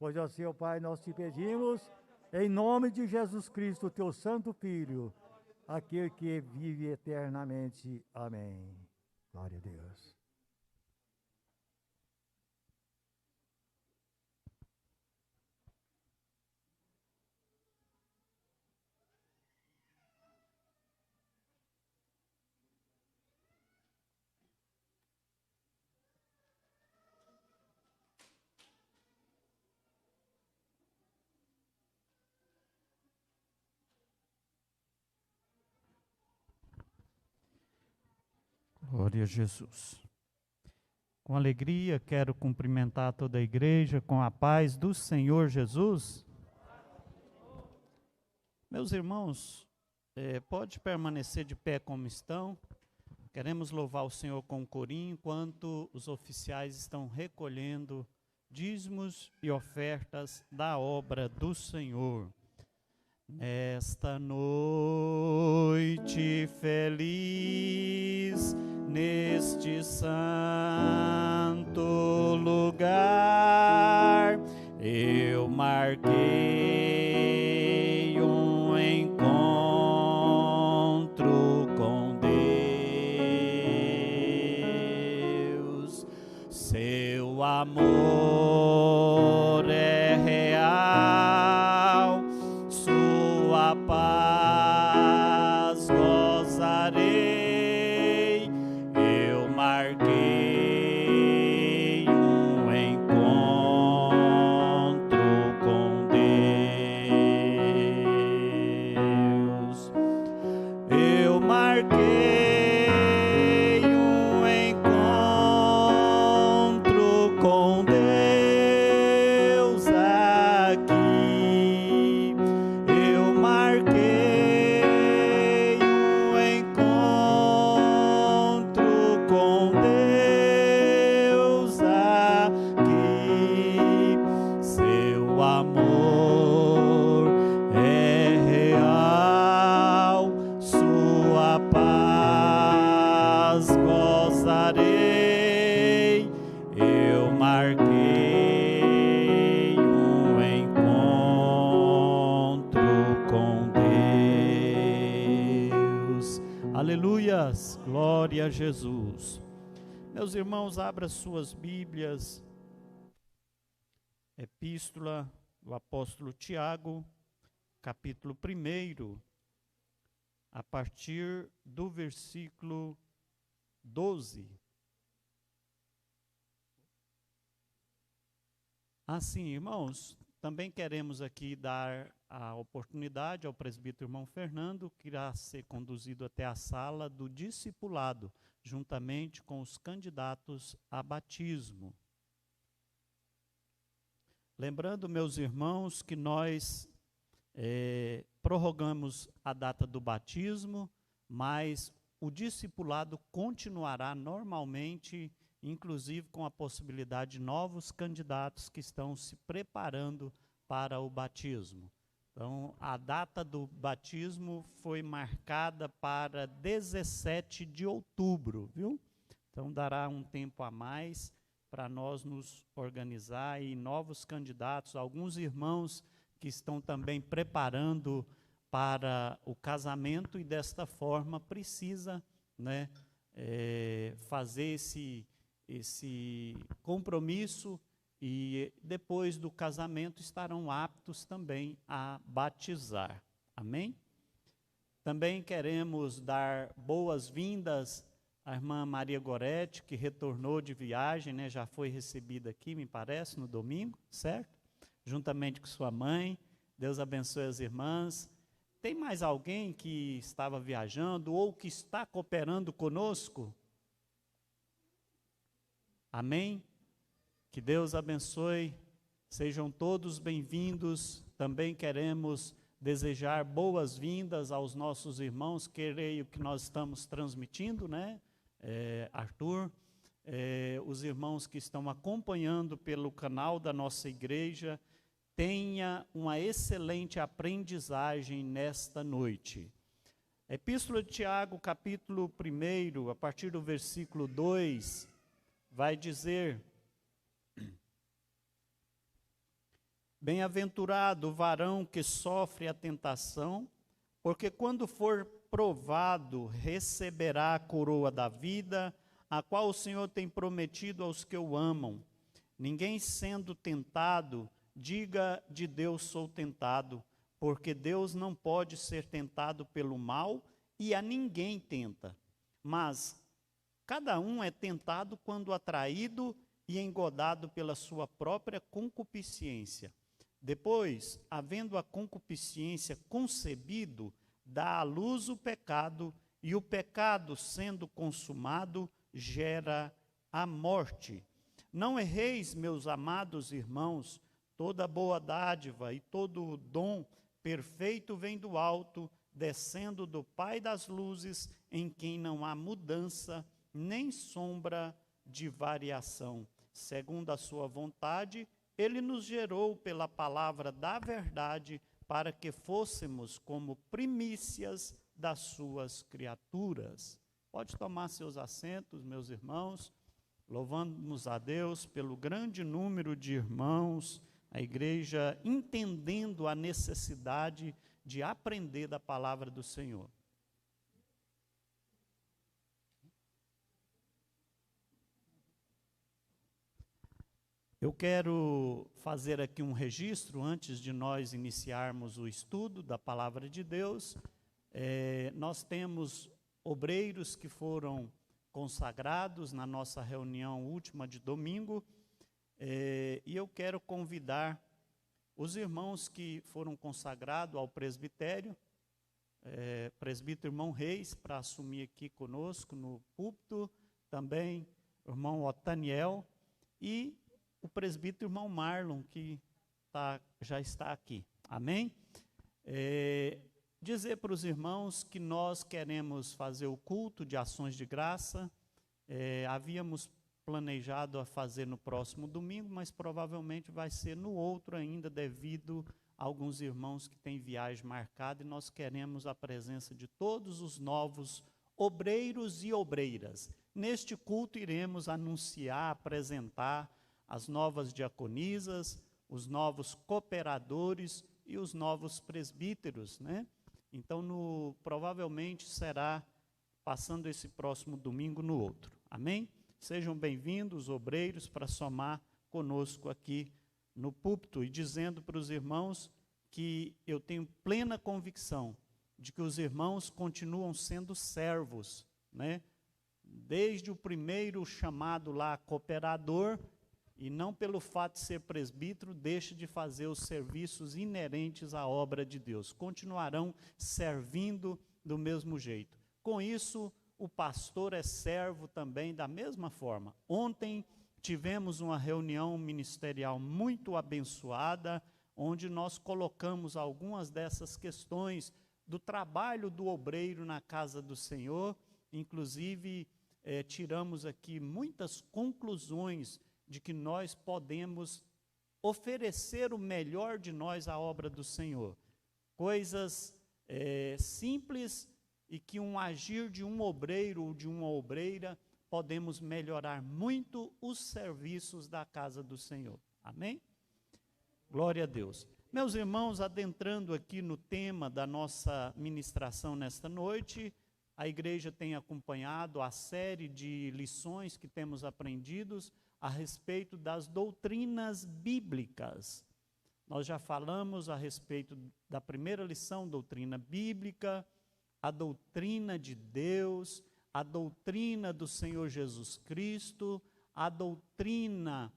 Pois assim, ó Pai, nós te pedimos, em nome de Jesus Cristo, teu santo Filho, aquele que vive eternamente. Amém. Glória a Deus. Glória a Jesus. Com alegria, quero cumprimentar toda a igreja com a paz do Senhor Jesus. Meus irmãos, pode permanecer de pé como estão. Queremos louvar o Senhor com o corinho, enquanto os oficiais estão recolhendo dízimos e ofertas da obra do Senhor. Nesta noite feliz, neste santo lugar, eu marquei um encontro com Deus. Seu amor é real, sua paz gozarei. Eu marquei um encontro com Deus. Eu marquei um encontro com Deus aqui. Eu marquei um encontro com Deus aqui. Seu amor é real, sua paz gozarei. Eu marquei um encontro com Deus. Aleluias, glória a Jesus. Meus irmãos, abra suas Bíblias. Epístola do apóstolo Tiago, capítulo 1, a partir do versículo 12. Assim, irmãos, também queremos aqui dar a oportunidade ao presbítero irmão Fernando, que irá ser conduzido até a sala do discipulado, juntamente com os candidatos a batismo. Lembrando, meus irmãos, que nós prorrogamos a data do batismo, mas o discipulado continuará normalmente, inclusive com a possibilidade de novos candidatos que estão se preparando para o batismo. Então, a data do batismo foi marcada para 17 de outubro, viu? Então, dará um tempo a mais para nós nos organizar e novos candidatos, alguns irmãos que estão também preparando para o casamento e desta forma precisa, né, fazer esse compromisso e depois do casamento estarão aptos também a batizar. Amém? Também queremos dar boas-vindas à irmã Maria Goretti, que retornou de viagem, né, já foi recebida aqui, me parece, no domingo, certo? Juntamente com sua mãe. Deus abençoe as irmãs. Tem mais alguém que estava viajando ou que está cooperando conosco? Amém? Que Deus abençoe. Sejam todos bem-vindos. Também queremos desejar boas-vindas aos nossos irmãos, creio que nós estamos transmitindo, né? Arthur, os irmãos que estão acompanhando pelo canal da nossa igreja, tenha uma excelente aprendizagem nesta noite. Epístola de Tiago, capítulo 1, a partir do versículo 2, vai dizer: Bem-aventurado o varão que sofre a tentação, porque quando for provado, receberá a coroa da vida, a qual o Senhor tem prometido aos que o amam. Ninguém sendo tentado, diga de Deus sou tentado, porque Deus não pode ser tentado pelo mal e a ninguém tenta. Mas cada um é tentado quando atraído e engodado pela sua própria concupiscência. Depois, havendo a concupiscência concebido, dá à luz o pecado, e o pecado, sendo consumado, gera a morte. Não erreis, meus amados irmãos, toda boa dádiva e todo dom perfeito vem do alto, descendo do Pai das luzes, em quem não há mudança, nem sombra de variação. Segundo a sua vontade, ele nos gerou pela palavra da verdade, para que fôssemos como primícias das suas criaturas. Pode tomar seus assentos, meus irmãos. Louvamos a Deus pelo grande número de irmãos, a igreja entendendo a necessidade de aprender da palavra do Senhor. Eu quero fazer aqui um registro, antes de nós iniciarmos o estudo da palavra de Deus. Nós temos obreiros que foram consagrados na nossa reunião última de domingo, e eu quero convidar os irmãos que foram consagrados ao presbitério, presbítero irmão Reis, para assumir aqui conosco no púlpito, também o irmão Otaniel e o presbítero irmão Marlon, que já está aqui. Amém? Dizer para os irmãos que nós queremos fazer o culto de ações de graça. Havíamos planejado a fazer no próximo domingo, mas provavelmente vai ser no outro ainda, devido a alguns irmãos que têm viagem marcada, e nós queremos a presença de todos os novos obreiros e obreiras. Neste culto iremos anunciar, apresentar as novas diaconisas, os novos cooperadores e os novos presbíteros, né? Então, provavelmente será passando esse próximo domingo no outro. Amém? Sejam bem-vindos, obreiros, para somar conosco aqui no púlpito, e dizendo para os irmãos que eu tenho plena convicção de que os irmãos continuam sendo servos, né? Desde o primeiro chamado lá, cooperador, e não pelo fato de ser presbítero, deixe de fazer os serviços inerentes à obra de Deus. Continuarão servindo do mesmo jeito. Com isso, o pastor é servo também da mesma forma. Ontem tivemos uma reunião ministerial muito abençoada, onde nós colocamos algumas dessas questões do trabalho do obreiro na casa do Senhor. Inclusive, tiramos aqui muitas conclusões de que nós podemos oferecer o melhor de nós à obra do Senhor. Coisas simples, e que um agir de um obreiro ou de uma obreira podemos melhorar muito os serviços da casa do Senhor. Amém? Glória a Deus. Meus irmãos, adentrando aqui no tema da nossa ministração nesta noite, a igreja tem acompanhado a série de lições que temos aprendidos a respeito das doutrinas bíblicas. Nós já falamos a respeito da primeira lição, doutrina bíblica, a doutrina de Deus, a doutrina do Senhor Jesus Cristo, a doutrina,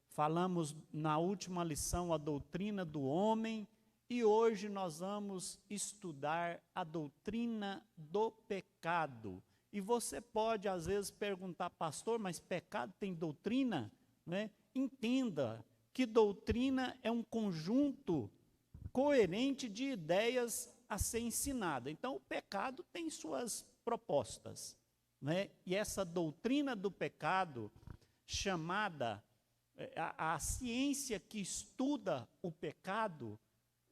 falamos na última lição, a doutrina do homem, e hoje nós vamos estudar a doutrina do pecado. E você pode, às vezes, perguntar, pastor, mas pecado tem doutrina? Né? Entenda que doutrina é um conjunto coerente de ideias a ser ensinada. Então, o pecado tem suas propostas, né? E essa doutrina do pecado, chamada a ciência que estuda o pecado,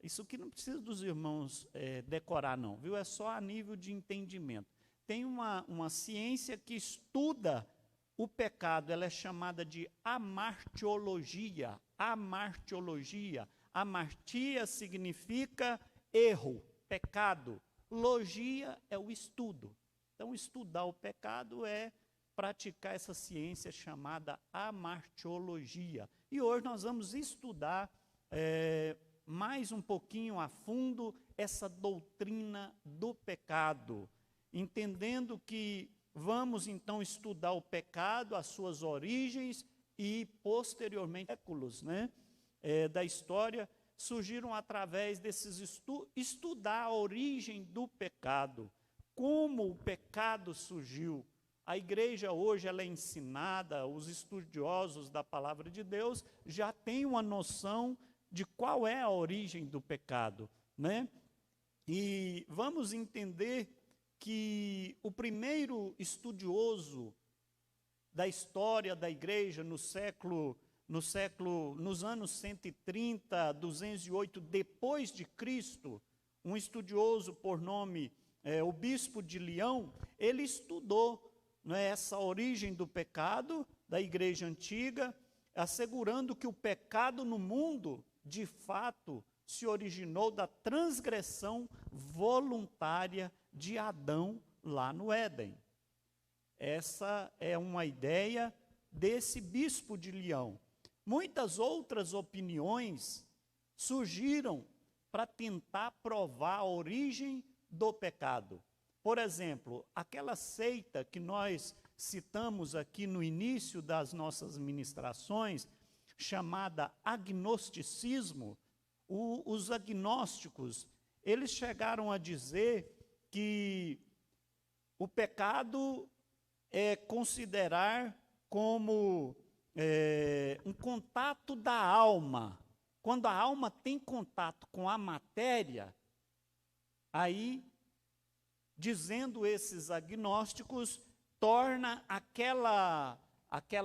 isso que não precisa dos irmãos decorar, não, viu? É só a nível de entendimento. Tem uma ciência que estuda o pecado, ela é chamada de amartiologia, amartiologia. Amartia significa erro, pecado. Logia é o estudo. Então, estudar o pecado é praticar essa ciência chamada amartiologia. E hoje nós vamos estudar mais um pouquinho a fundo essa doutrina do pecado, entendendo que vamos então estudar o pecado, as suas origens e posteriormente séculos, da história surgiram através desses estudar a origem do pecado, como o pecado surgiu. A igreja hoje ela é ensinada, os estudiosos da palavra de Deus já têm uma noção de qual é a origem do pecado, E vamos entender que o primeiro estudioso da história da igreja nos anos 130, 208 depois de Cristo, um estudioso por nome o bispo de Leão, ele estudou essa origem do pecado da igreja antiga, assegurando que o pecado no mundo, de fato, se originou da transgressão voluntária de Adão lá no Éden. Essa é uma ideia desse bispo de Leão. Muitas outras opiniões surgiram para tentar provar a origem do pecado. Por exemplo, aquela seita que nós citamos aqui no início das nossas ministrações, chamada agnosticismo, os agnósticos, eles chegaram a dizer que o pecado é considerar como um contato da alma. Quando a alma tem contato com a matéria, aí, dizendo esses agnósticos, torna aquela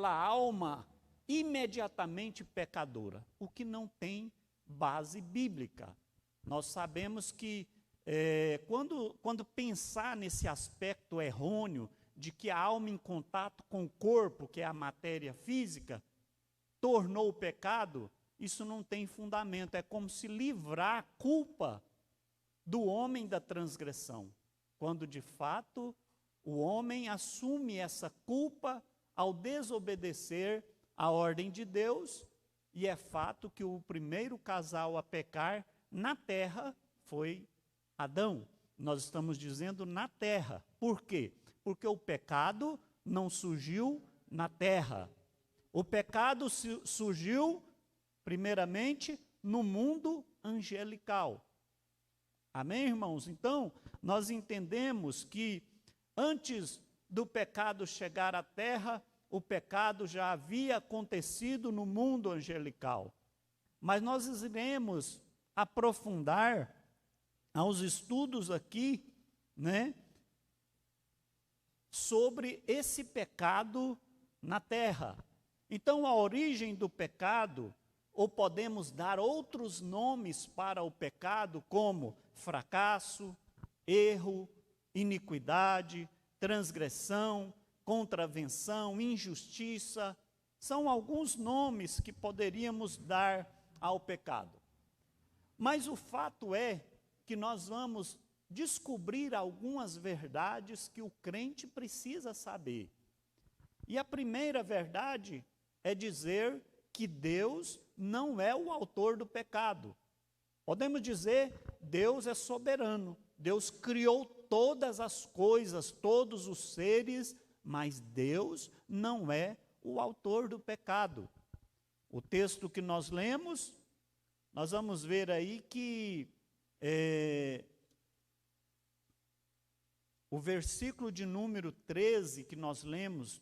alma imediatamente pecadora, o que não tem base bíblica. Nós sabemos que quando pensar nesse aspecto errôneo de que a alma em contato com o corpo, que é a matéria física, tornou o pecado, isso não tem fundamento. É como se livrar a culpa do homem da transgressão, quando de fato o homem assume essa culpa ao desobedecer a ordem de Deus, e é fato que o primeiro casal a pecar na terra foi Adão. Nós estamos dizendo na terra. Por quê? Porque o pecado não surgiu na terra. O pecado surgiu, primeiramente, no mundo angelical. Amém, irmãos? Então, nós entendemos que antes do pecado chegar à terra, o pecado já havia acontecido no mundo angelical. Mas nós iremos aprofundar aos estudos aqui, sobre esse pecado na terra. Então, a origem do pecado, ou podemos dar outros nomes para o pecado, como fracasso, erro, iniquidade, transgressão, contravenção, injustiça, são alguns nomes que poderíamos dar ao pecado. Mas o fato é que nós vamos descobrir algumas verdades que o crente precisa saber. E a primeira verdade é dizer que Deus não é o autor do pecado. Podemos dizer, Deus é soberano, Deus criou todas as coisas, todos os seres, mas Deus não é o autor do pecado. O texto que nós lemos, nós vamos ver aí que o versículo de número 13 que nós lemos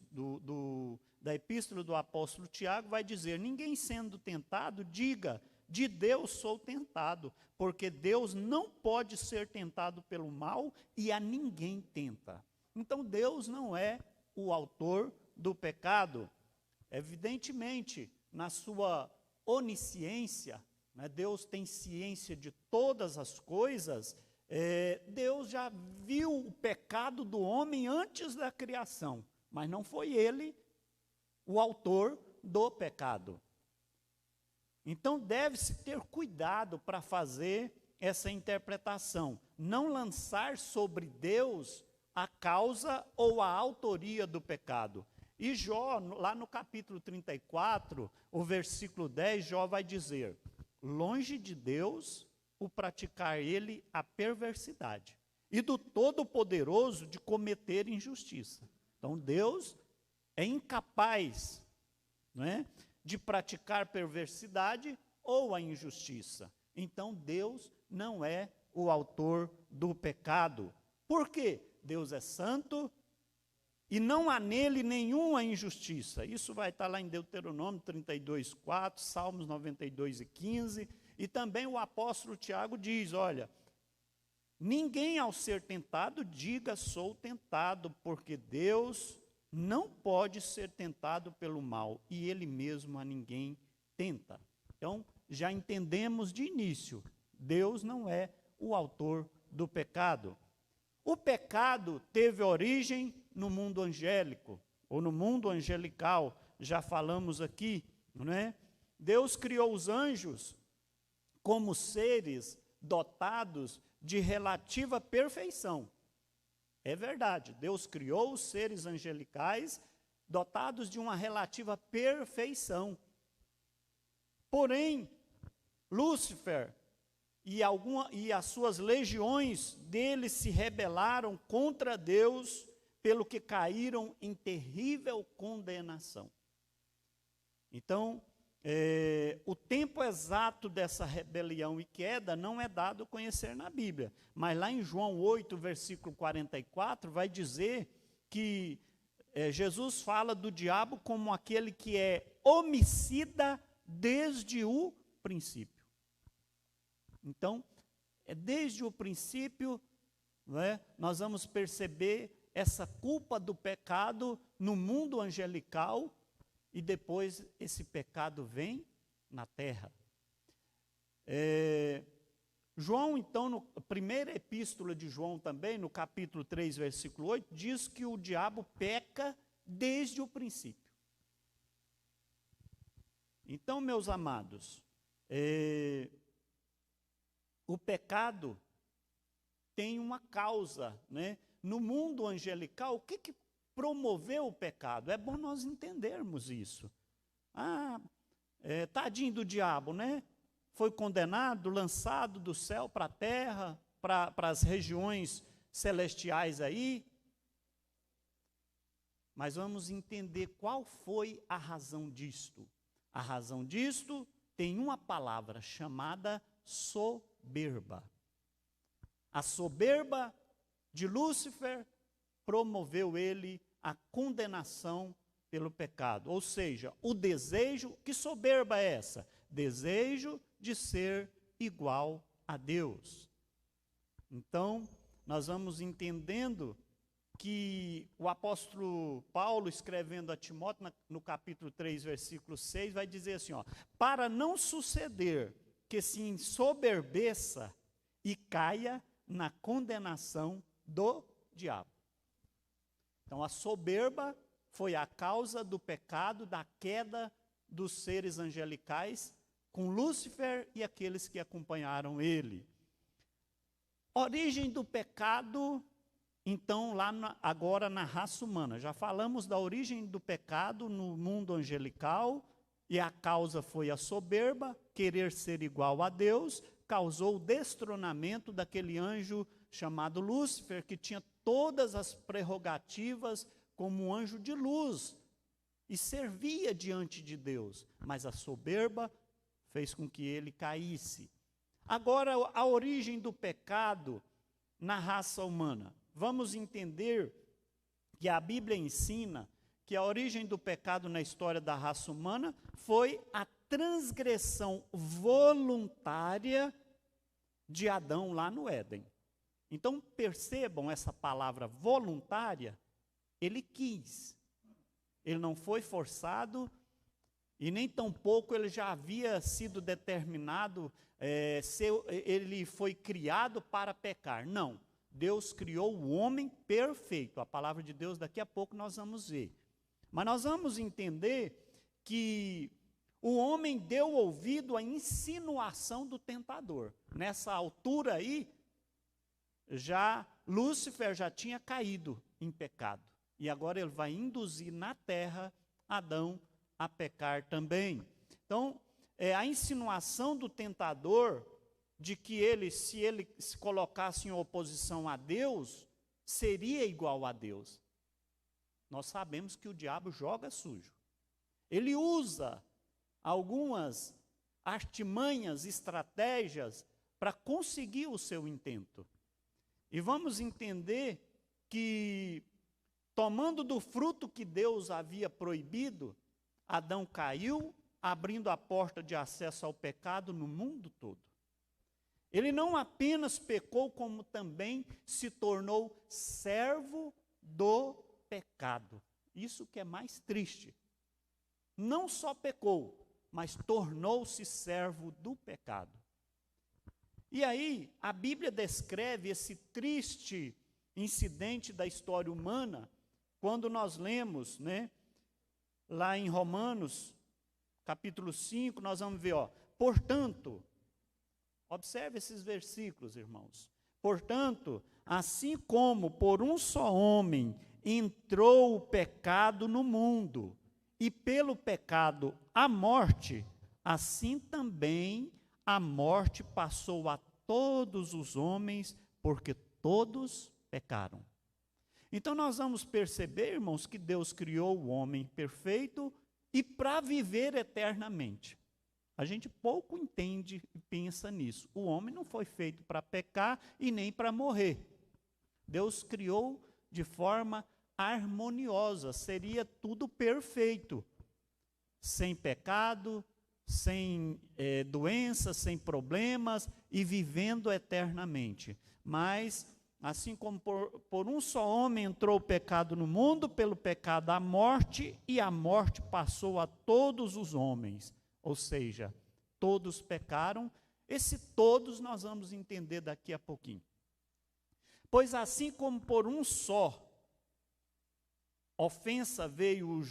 da epístola do apóstolo Tiago vai dizer: ninguém sendo tentado, diga, de Deus sou tentado, porque Deus não pode ser tentado pelo mal e a ninguém tenta. Então Deus não é o autor do pecado. Evidentemente, na sua onisciência, Deus tem ciência de todas as coisas. Deus já viu o pecado do homem antes da criação, mas não foi ele o autor do pecado. Então deve-se ter cuidado para fazer essa interpretação, não lançar sobre Deus a causa ou a autoria do pecado. E Jó, lá no capítulo 34, o versículo 10, Jó vai dizer: longe de Deus o praticar ele a perversidade, e do Todo-Poderoso de cometer injustiça. Então Deus é incapaz, não é, de praticar perversidade ou a injustiça. Então Deus não é o autor do pecado. Por quê? Deus é santo e não há nele nenhuma injustiça. Isso vai estar lá em Deuteronômio 32, 4, Salmos 92 e 15. E também o apóstolo Tiago diz, olha, ninguém ao ser tentado diga sou tentado, porque Deus não pode ser tentado pelo mal, e ele mesmo a ninguém tenta. Então, já entendemos de início, Deus não é o autor do pecado. O pecado teve origem no mundo angélico, ou no mundo angelical, já falamos aqui, não é? Deus criou os anjos como seres dotados de relativa perfeição. É verdade, Deus criou os seres angelicais dotados de uma relativa perfeição. Porém, Lúcifer e as suas legiões dele se rebelaram contra Deus, pelo que caíram em terrível condenação. Então, o tempo exato dessa rebelião e queda não é dado conhecer na Bíblia, mas lá em João 8, versículo 44, vai dizer que Jesus fala do diabo como aquele que é homicida desde o princípio. Então, desde o princípio, né, nós vamos perceber essa culpa do pecado no mundo angelical, e depois esse pecado vem na terra. João, então, na primeira epístola de João também, no capítulo 3, versículo 8, diz que o diabo peca desde o princípio. Então, meus amados, o pecado tem uma causa, né? No mundo angelical, o que promoveu o pecado? É bom nós entendermos isso. Tadinho do diabo, né? Foi condenado, lançado do céu para a terra, para as regiões celestiais aí. Mas vamos entender qual foi a razão disto. A razão disto tem uma palavra chamada soberba. A soberba de Lúcifer promoveu ele a condenação pelo pecado. Ou seja, o desejo, que soberba é essa? Desejo de ser igual a Deus. Então, nós vamos entendendo que o apóstolo Paulo, escrevendo a Timóteo, no capítulo 3, versículo 6, vai dizer assim, ó, para não suceder que se ensoberbeça e caia na condenação do diabo. Então, a soberba foi a causa do pecado, da queda dos seres angelicais, com Lúcifer e aqueles que acompanharam ele. Origem do pecado, então, agora na raça humana. Já falamos da origem do pecado no mundo angelical, e a causa foi a soberba, querer ser igual a Deus, causou o destronamento daquele anjo chamado Lúcifer, que tinha todas as prerrogativas como um anjo de luz, e servia diante de Deus, mas a soberba fez com que ele caísse. Agora, a origem do pecado na raça humana. Vamos entender que a Bíblia ensina que a origem do pecado na história da raça humana foi a transgressão voluntária de Adão lá no Éden. Então, percebam essa palavra voluntária, ele quis. Ele não foi forçado, e nem tampouco ele já havia sido determinado, ele foi criado para pecar. Não, Deus criou o homem perfeito. A palavra de Deus daqui a pouco nós vamos ver. Mas nós vamos entender que o homem deu ouvido à insinuação do tentador. Nessa altura aí, Lúcifer já tinha caído em pecado. E agora ele vai induzir na terra Adão a pecar também. Então, a insinuação do tentador de que se ele se colocasse em oposição a Deus, seria igual a Deus. Nós sabemos que o diabo joga sujo. Ele usa algumas artimanhas, estratégias para conseguir o seu intento. E vamos entender que, tomando do fruto que Deus havia proibido, Adão caiu, abrindo a porta de acesso ao pecado no mundo todo. Ele não apenas pecou, como também se tornou servo do pecado. Isso que é mais triste. Não só pecou, mas tornou-se servo do pecado. E aí, a Bíblia descreve esse triste incidente da história humana, quando nós lemos, lá em Romanos, capítulo 5, nós vamos ver, portanto, observe esses versículos, irmãos. Portanto, assim como por um só homem entrou o pecado no mundo, e pelo pecado a morte, assim também a morte passou a todos os homens, porque todos pecaram. Então nós vamos perceber, irmãos, que Deus criou o homem perfeito e para viver eternamente. A gente pouco entende e pensa nisso. O homem não foi feito para pecar e nem para morrer. Deus criou de forma harmoniosa, seria tudo perfeito, sem pecado, sem doenças, sem problemas e vivendo eternamente. Mas, assim como por um só homem entrou o pecado no mundo, pelo pecado a morte, e a morte passou a todos os homens. Ou seja, todos pecaram. Esse todos nós vamos entender daqui a pouquinho. Pois assim como por uma só ofensa veio o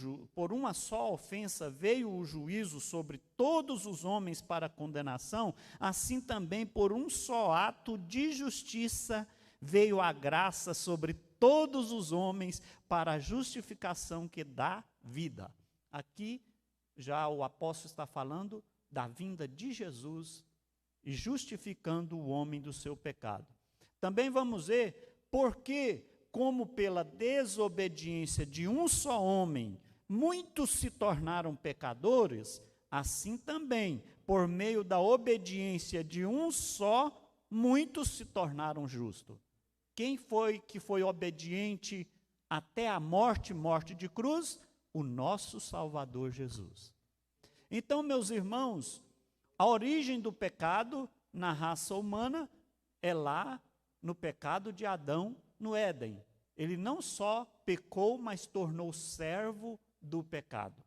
juízo sobre todos os homens para condenação, assim também por um só ato de justiça veio a graça sobre todos os homens para a justificação que dá vida. Aqui já o apóstolo está falando da vinda de Jesus e justificando o homem do seu pecado. Também vamos ver porque, como pela desobediência de um só homem, muitos se tornaram pecadores, assim também, por meio da obediência de um só, muitos se tornaram justos. Quem foi que foi obediente até a morte de cruz? O nosso Salvador Jesus. Então, meus irmãos, a origem do pecado na raça humana é lá no pecado de Adão no Éden. Ele não só pecou, mas tornou servo do pecado.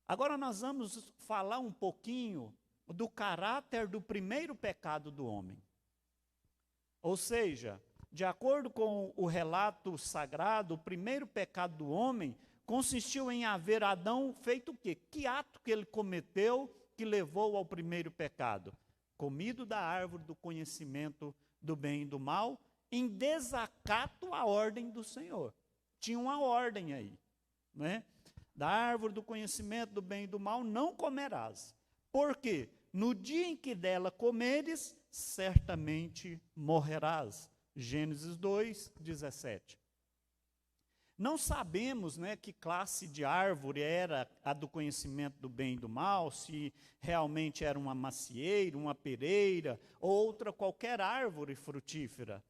Agora nós vamos falar um pouquinho do caráter do primeiro pecado do homem. Ou seja, de acordo com o relato sagrado, o primeiro pecado do homem consistiu em haver Adão feito o quê? Que ato que ele cometeu que levou ao primeiro pecado? Comido da árvore do conhecimento do bem e do mal, em desacato à ordem do Senhor. Tinha uma ordem aí, Da árvore do conhecimento do bem e do mal não comerás. Por quê? No dia em que dela comeres, certamente morrerás. Gênesis 2, 17. Não sabemos, que classe de árvore era a do conhecimento do bem e do mal, se realmente era uma macieira, uma pereira, ou outra qualquer árvore frutífera.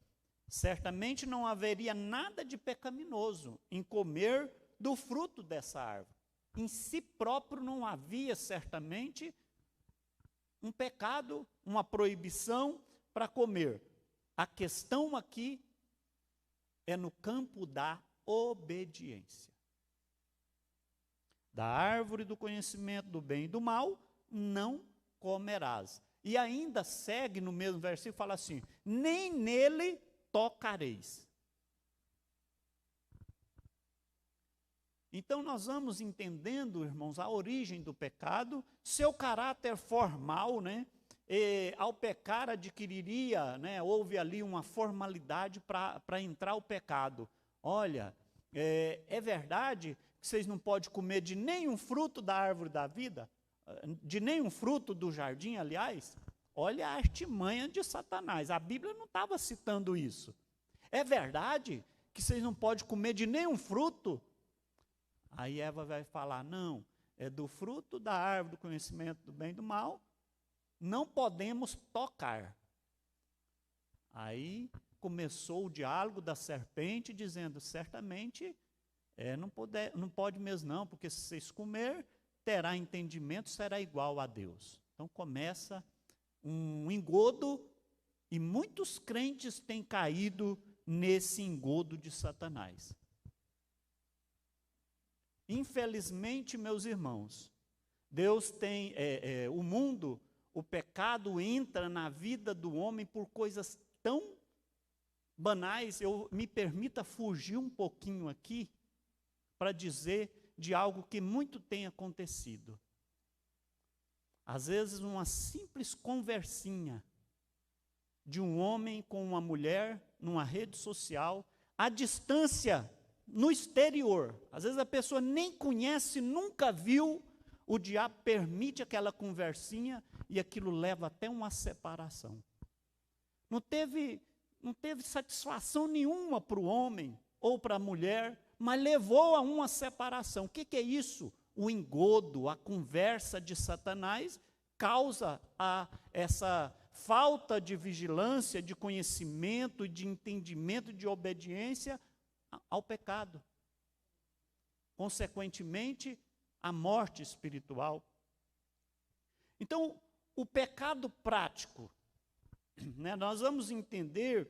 Certamente não haveria nada de pecaminoso em comer do fruto dessa árvore. Em si próprio não havia, certamente, um pecado, uma proibição para comer. A questão aqui é no campo da obediência. Da árvore do conhecimento do bem e do mal, não comerás. E ainda segue no mesmo versículo, fala assim, nem nele tocareis. Então nós vamos entendendo, irmãos, a origem do pecado, seu caráter formal, né? Ao pecar adquiriria, né? Houve ali uma formalidade para entrar o pecado. Olha, é verdade que vocês não podem comer de nenhum fruto da árvore da vida, de nenhum fruto do jardim, aliás. Olha a artimanha de Satanás, a Bíblia não estava citando isso. É verdade que vocês não podem comer de nenhum fruto? Aí Eva vai falar, não, é do fruto da árvore do conhecimento do bem e do mal, não podemos tocar. Aí começou o diálogo da serpente, dizendo, certamente, não pode mesmo não, porque se vocês comer, terá entendimento, será igual a Deus. Então começa um engodo, e muitos crentes têm caído nesse engodo de Satanás. Infelizmente, meus irmãos, Deus tem, o mundo, o pecado entra na vida do homem por coisas tão banais. Me permita fugir um pouquinho aqui para dizer de algo que muito tem acontecido. Às vezes uma simples conversinha de um homem com uma mulher numa rede social, à distância, no exterior. Às vezes a pessoa nem conhece, nunca viu, o diabo permite aquela conversinha e aquilo leva até uma separação. Não teve satisfação nenhuma para o homem ou para a mulher, mas levou a uma separação. O que é isso? O engodo, a conversa de Satanás causa essa falta de vigilância, de conhecimento, de entendimento, de obediência ao pecado. Consequentemente, a morte espiritual. Então, o pecado prático, né, nós vamos entender,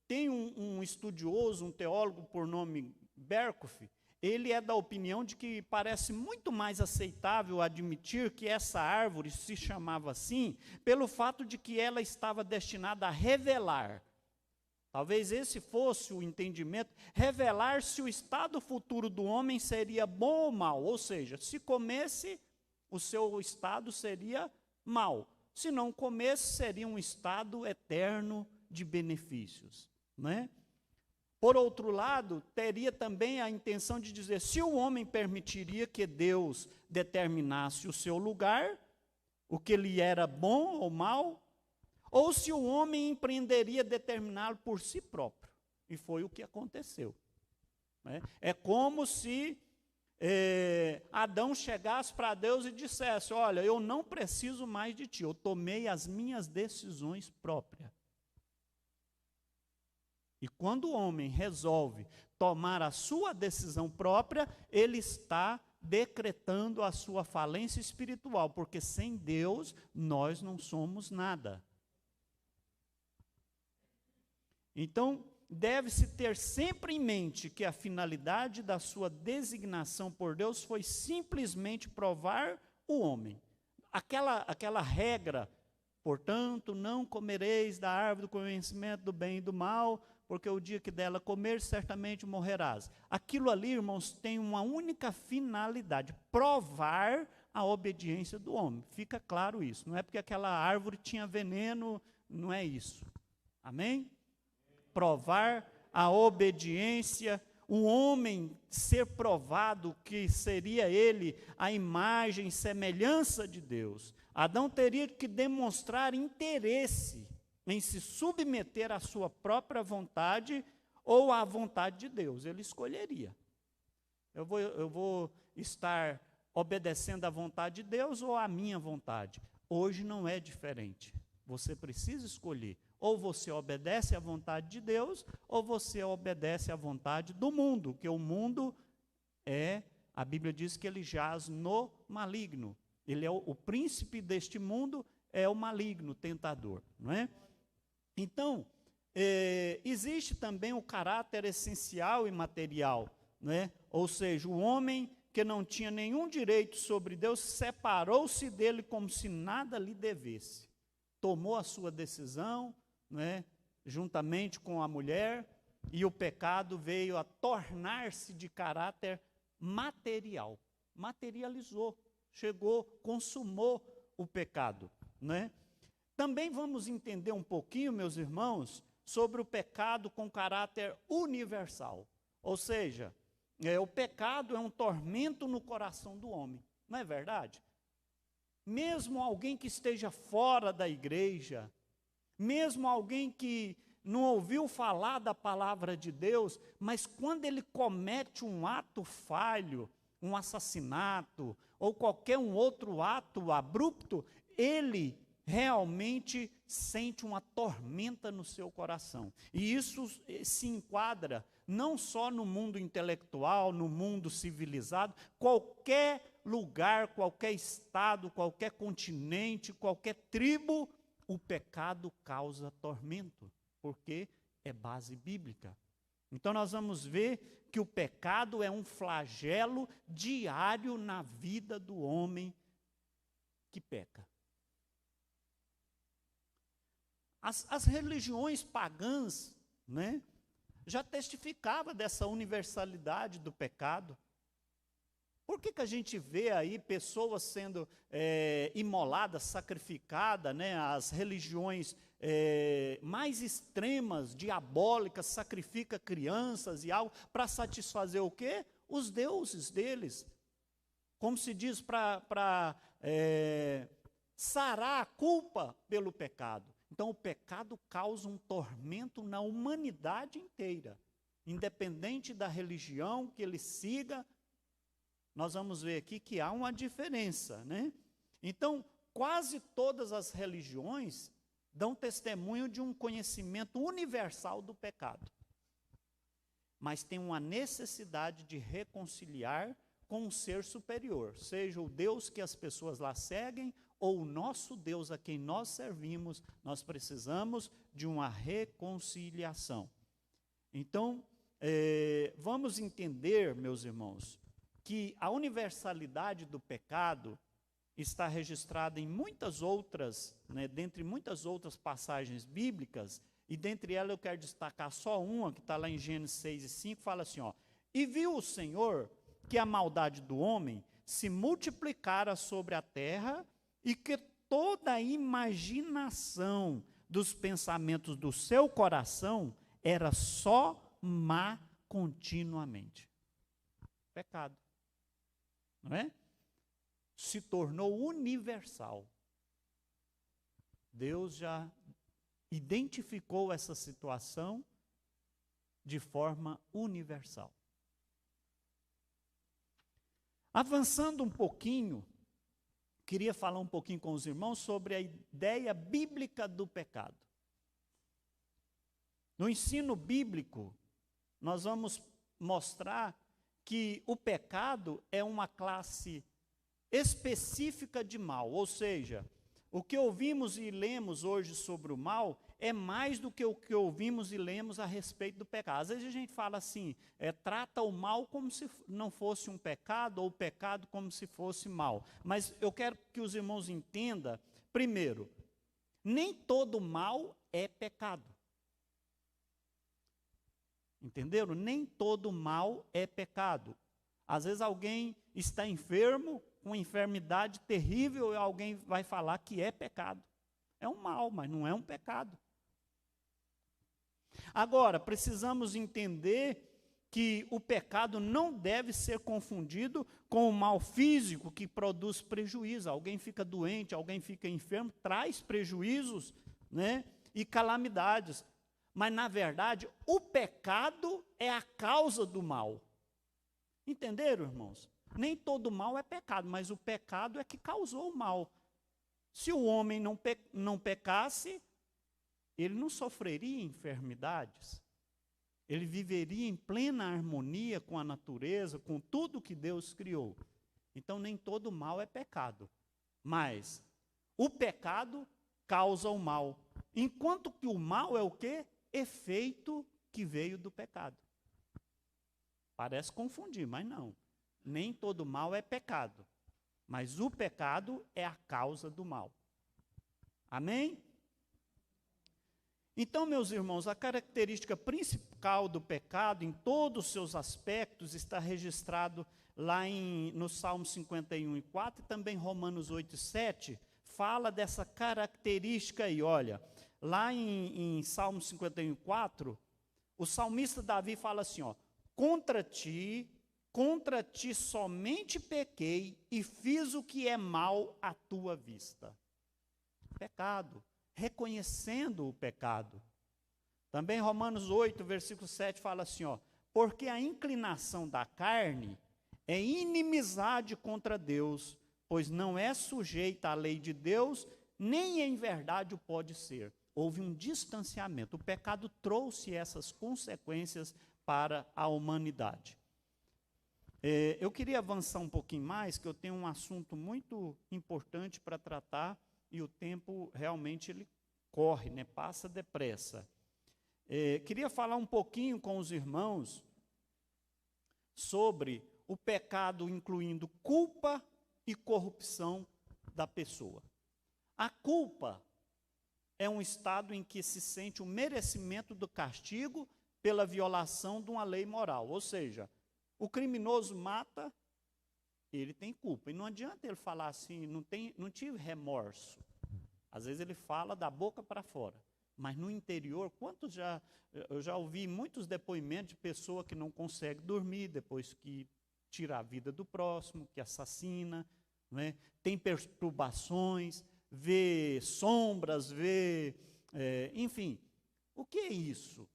tem um estudioso, um teólogo por nome Berkhoff, ele é da opinião de que parece muito mais aceitável admitir que essa árvore se chamava assim, pelo fato de que ela estava destinada a revelar. Talvez esse fosse o entendimento, revelar se o estado futuro do homem seria bom ou mal, ou seja, se comesse, o seu estado seria mal, se não comesse, seria um estado eterno de benefícios, né? Por outro lado, teria também a intenção de dizer, se o homem permitiria que Deus determinasse o seu lugar, o que lhe era bom ou mal, ou se o homem empreenderia determiná-lo por si próprio. E foi o que aconteceu, né? É como se Adão chegasse para Deus e dissesse, olha, eu não preciso mais de ti, eu tomei as minhas decisões próprias. E quando o homem resolve tomar a sua decisão própria, ele está decretando a sua falência espiritual, porque sem Deus nós não somos nada. Então, deve-se ter sempre em mente que a finalidade da sua designação por Deus foi simplesmente provar o homem. Aquela regra, portanto, não comereis da árvore do conhecimento do bem e do mal, porque o dia que dela comer, certamente morrerás. Aquilo ali, irmãos, tem uma única finalidade, provar a obediência do homem. Fica claro isso, não é porque aquela árvore tinha veneno, não é isso. Amém? Provar a obediência, o homem ser provado que seria ele a imagem e semelhança de Deus. Adão teria que demonstrar interesse em se submeter à sua própria vontade ou à vontade de Deus. Ele escolheria. Eu vou estar obedecendo à vontade de Deus ou à minha vontade? Hoje não é diferente. Você precisa escolher. Ou você obedece à vontade de Deus, ou você obedece à vontade do mundo, que o mundo a Bíblia diz que ele jaz no maligno. Ele é o príncipe deste mundo, é o maligno, o tentador, não é? Então, existe também o caráter essencial e material, não é? Ou seja, o homem que não tinha nenhum direito sobre Deus, separou-se dele como se nada lhe devesse. Tomou a sua decisão, não é? Juntamente com a mulher, e o pecado veio a tornar-se de caráter material. Materializou, chegou, consumou o pecado, né? Também vamos entender um pouquinho, meus irmãos, sobre o pecado com caráter universal. Ou seja, o pecado é um tormento no coração do homem, não é verdade? Mesmo alguém que esteja fora da igreja, mesmo alguém que não ouviu falar da palavra de Deus, mas quando ele comete um ato falho, um assassinato, ou qualquer um outro ato abrupto, ele realmente sente uma tormenta no seu coração. E isso se enquadra não só no mundo intelectual, no mundo civilizado, qualquer lugar, qualquer estado, qualquer continente, qualquer tribo, o pecado causa tormento, porque é base bíblica. Então nós vamos ver que o pecado é um flagelo diário na vida do homem que peca. As religiões pagãs, né, já testificavam dessa universalidade do pecado. Por que a gente vê aí pessoas sendo imoladas, sacrificadas, né, as religiões mais extremas, diabólicas, sacrifica crianças e algo para satisfazer o quê? Os deuses deles. Como se diz, para sarar a culpa pelo pecado. Então, o pecado causa um tormento na humanidade inteira. Independente da religião que ele siga, nós vamos ver aqui que há uma diferença, né? Então, quase todas as religiões dão testemunho de um conhecimento universal do pecado. Mas tem uma necessidade de reconciliar com um ser superior, seja o Deus que as pessoas lá seguem, ou o nosso Deus a quem nós servimos. Nós precisamos de uma reconciliação. Então, vamos entender, meus irmãos, que a universalidade do pecado está registrada em muitas outras, né, dentre muitas outras passagens bíblicas, e dentre elas eu quero destacar só uma, que está lá em Gênesis 6:5, fala assim, ó: e viu o Senhor que a maldade do homem se multiplicara sobre a terra, e que toda a imaginação dos pensamentos do seu coração era só má continuamente. Pecado. Não é? Se tornou universal. Deus já identificou essa situação de forma universal. Avançando um pouquinho, queria falar um pouquinho com os irmãos sobre a ideia bíblica do pecado. No ensino bíblico, nós vamos mostrar que o pecado é uma classe específica de mal, ou seja, o que ouvimos e lemos hoje sobre o mal é mais do que o que ouvimos e lemos a respeito do pecado. Às vezes a gente fala assim, trata o mal como se não fosse um pecado, ou o pecado como se fosse mal. Mas eu quero que os irmãos entendam, primeiro, nem todo mal é pecado. Entenderam? Nem todo mal é pecado. Às vezes alguém está enfermo, com uma enfermidade terrível, e alguém vai falar que é pecado. É um mal, mas não é um pecado. Agora, precisamos entender que o pecado não deve ser confundido com o mal físico que produz prejuízo. Alguém fica doente, alguém fica enfermo, traz prejuízos, né, e calamidades. Mas, na verdade, o pecado é a causa do mal. Entenderam, irmãos? Nem todo mal é pecado, mas o pecado é que causou o mal. Se o homem não pecasse, ele não sofreria enfermidades. Ele viveria em plena harmonia com a natureza, com tudo que Deus criou. Então, nem todo mal é pecado. Mas o pecado causa o mal. Enquanto que o mal é o quê? Efeito que veio do pecado. Parece confundir, mas não. Nem todo mal é pecado, mas o pecado é a causa do mal. Amém? Então, meus irmãos, a característica principal do pecado, em todos os seus aspectos, está registrado lá no Salmo 51:4 e também Romanos 8:7, fala dessa característica aí. Olha, lá em Salmo 51:4, o salmista Davi fala assim, ó: contra ti somente pequei e fiz o que é mal à tua vista. Pecado, reconhecendo o pecado. Também Romanos 8, versículo 7 fala assim, ó: porque a inclinação da carne é inimizade contra Deus, pois não é sujeita à lei de Deus, nem em verdade o pode ser. Houve um distanciamento. O pecado trouxe essas consequências para a humanidade. Eu queria avançar um pouquinho mais, que eu tenho um assunto muito importante para tratar, e o tempo realmente ele corre, né? Passa depressa. Queria falar um pouquinho com os irmãos sobre o pecado, incluindo culpa e corrupção da pessoa. A culpa é um estado em que se sente o merecimento do castigo pela violação de uma lei moral. Ou seja, o criminoso mata, ele tem culpa. E não adianta ele falar assim, não tive remorso. Às vezes ele fala da boca para fora. Mas no interior, eu já ouvi muitos depoimentos de pessoa que não consegue dormir depois que tira a vida do próximo, que assassina, né? Tem perturbações, vê sombras, enfim. O que é isso?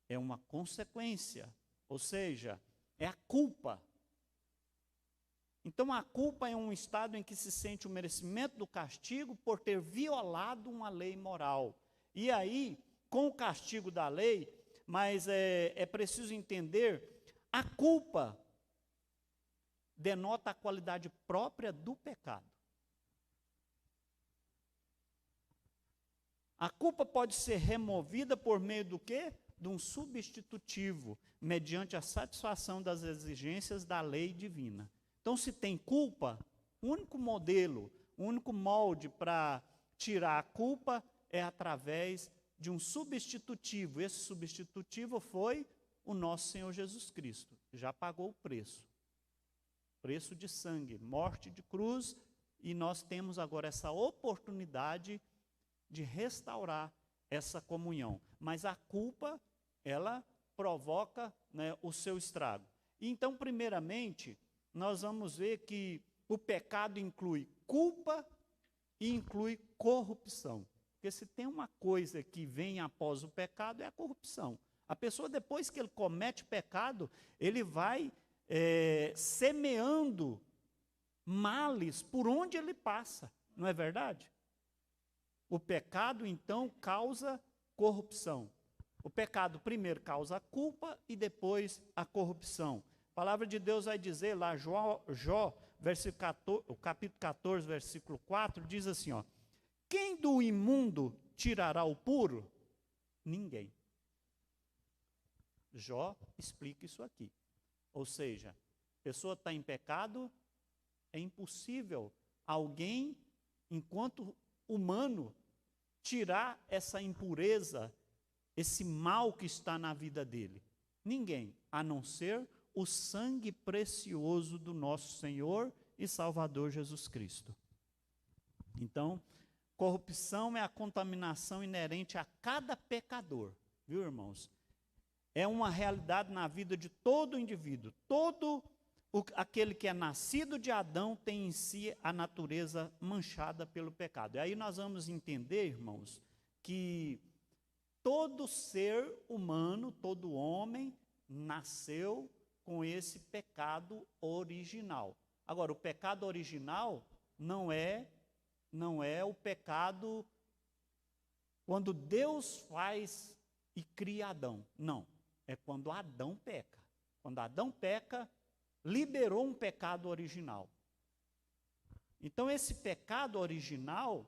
É uma consequência, ou seja, é a culpa. Então, a culpa é um estado em que se sente o merecimento do castigo por ter violado uma lei moral. E aí, com o castigo da lei, mas é preciso entender, a culpa denota a qualidade própria do pecado. A culpa pode ser removida por meio do quê? De um substitutivo, mediante a satisfação das exigências da lei divina. Então, se tem culpa, o único modelo, o único molde para tirar a culpa é através de um substitutivo. Esse substitutivo foi o nosso Senhor Jesus Cristo. Já pagou o preço. Preço de sangue, morte de cruz, e nós temos agora essa oportunidade de restaurar essa comunhão. Mas a culpa, ela provoca, né, o seu estrago. Então, primeiramente, nós vamos ver que o pecado inclui culpa e inclui corrupção. Porque se tem uma coisa que vem após o pecado, é a corrupção. A pessoa, depois que ele comete pecado, ele vai semeando males por onde ele passa. Não é verdade? O pecado, então, causa corrupção. O pecado primeiro causa a culpa e depois a corrupção. A palavra de Deus vai dizer lá, Jó o capítulo 14, versículo 4, diz assim, ó: quem do imundo tirará o puro? Ninguém. Jó explica isso aqui. Ou seja, a pessoa está em pecado, é impossível alguém, enquanto humano, tirar essa impureza, esse mal que está na vida dele. Ninguém, a não ser o sangue precioso do nosso Senhor e Salvador Jesus Cristo. Então, corrupção é a contaminação inerente a cada pecador, viu, irmãos? É uma realidade na vida de todo indivíduo. Aquele que é nascido de Adão tem em si a natureza manchada pelo pecado. E aí nós vamos entender, irmãos, que todo ser humano, todo homem, nasceu com esse pecado original. Agora, o pecado original não é o pecado quando Deus faz e cria Adão. Não, é quando Adão peca. Quando Adão peca, liberou um pecado original. Então, esse pecado original,